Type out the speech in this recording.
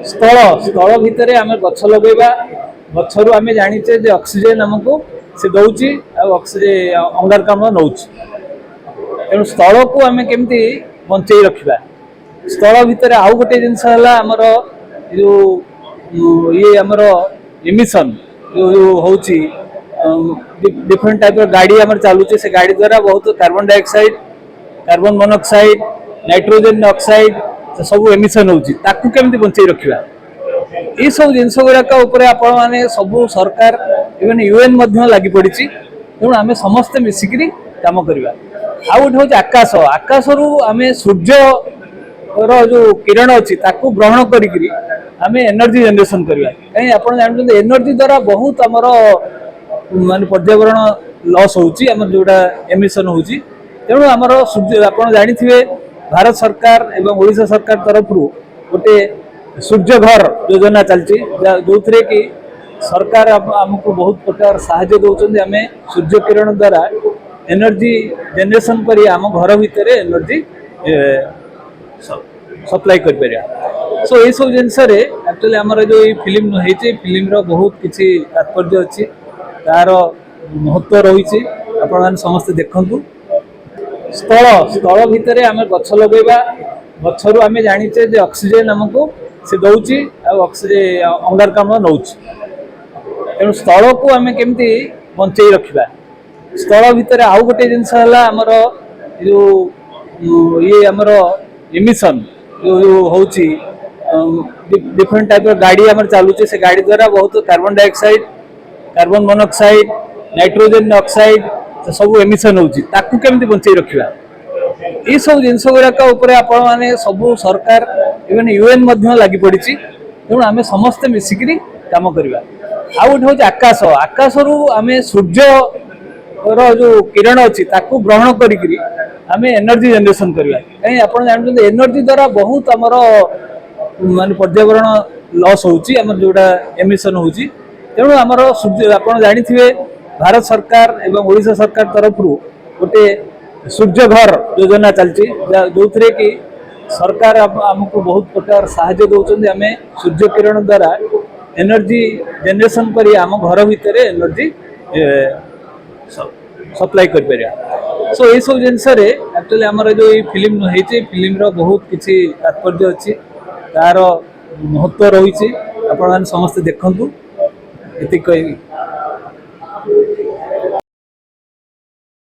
स्थल स्थल भितर आम गछ लगेगा गचर आम जाचे ऑक्सीजन आमको से दौची ऑक्सीजन अंगारकाम्ल नौ तेणु स्थल को आम केमती बंचे रखा स्थल भितर आउ गोटे जिनस आमर जो ये आमर इमिशन जो होची डिफरेंट टाइप गाड़ी आम चलुचे से गाड़ी द्वारा बहुत carbon dioxide carbon monoxide nitrogen oxide सब एमिशन होती केमती बंचे रखा ये सब जिनस गुड़ाक आपने सब सरकार इवन यूएन लगी पड़ी तेणु आम समस्ते मिसिकी काम करवा आ गोटे हूँ आकाश आकाश रु आम सूर्य जो किरण अच्छी ग्रहण करी आम एनर्जी जनरेशन करवा कहीं आप जानते एनर्जी द्वारा बहुत आमर मान पर्यावरण लॉस होची आम जोड़ा एमिशन होची तेणु आमर सूर्य आप जानी भारत सरकार एवं ओडिशा सरकार तरफ गोटे सूर्य घर योजना चलती जो थे कि सरकार आमको बहुत प्रकार साहाय्य दौरान आम सूर्य किरण द्वारा एनर्जी जनरेशन करी आम घर भितर एनर्जी सप्लाई कर सो ये सब जिनस एक्चुअली आमर जो फिल्म होती फिल्म बहुत किसी तात्पर्य अच्छी तार महत्व रही आपण समस्ते देखु स्थल स्थल भितर आम गछ लगेगा गचर आम जाचे ऑक्सीजन आमको से दौची ऑक्सीजन अंगारकाम्ल नौ तेणु स्थल को आम केमती बंचे रखा स्थल भितर आउ गोटे जिनस आमर जो ये आमर इमिशन जो होची डिफरेंट टाइप गाड़ी आम चलुचे से गाड़ी द्वारा बहुत carbon dioxide carbon monoxide nitrogen oxide सब एमिशन होती केमती बंचे रखा ये सब जिनस गुड़ाक आपने सब सरकार इवन यूएन लगी पड़ी तेणु आम समस्ते मिसिकी काम करवा आ गोटे हूँ आकाश आकाश रु आम सूर्य जो किरण अच्छी ग्रहण करी आम एनर्जी जनरेशन करवा कहीं आप जानते एनर्जी द्वारा बहुत आमर मान पर्यावरण लॉस होची आम जोड़ा एमिशन होची तेणु आमर सूर्य आप जानी भारत सरकार एवं ओडिशा सरकार तरफ गोटे सूर्य घर योजना चलती जो थे कि सरकार आमको बहुत प्रकार साहाय्य दौरान आम सूर्य किरण द्वारा एनर्जी जनरेशन करी आम घर भितर एनर्जी सप्लाई कर सो ये सब जिनस एक्चुअली आमर जो फिल्म होती फिल्म बहुत किसी तात्पर्य अच्छी तार महत्व रही आपण समस्ते देखु ये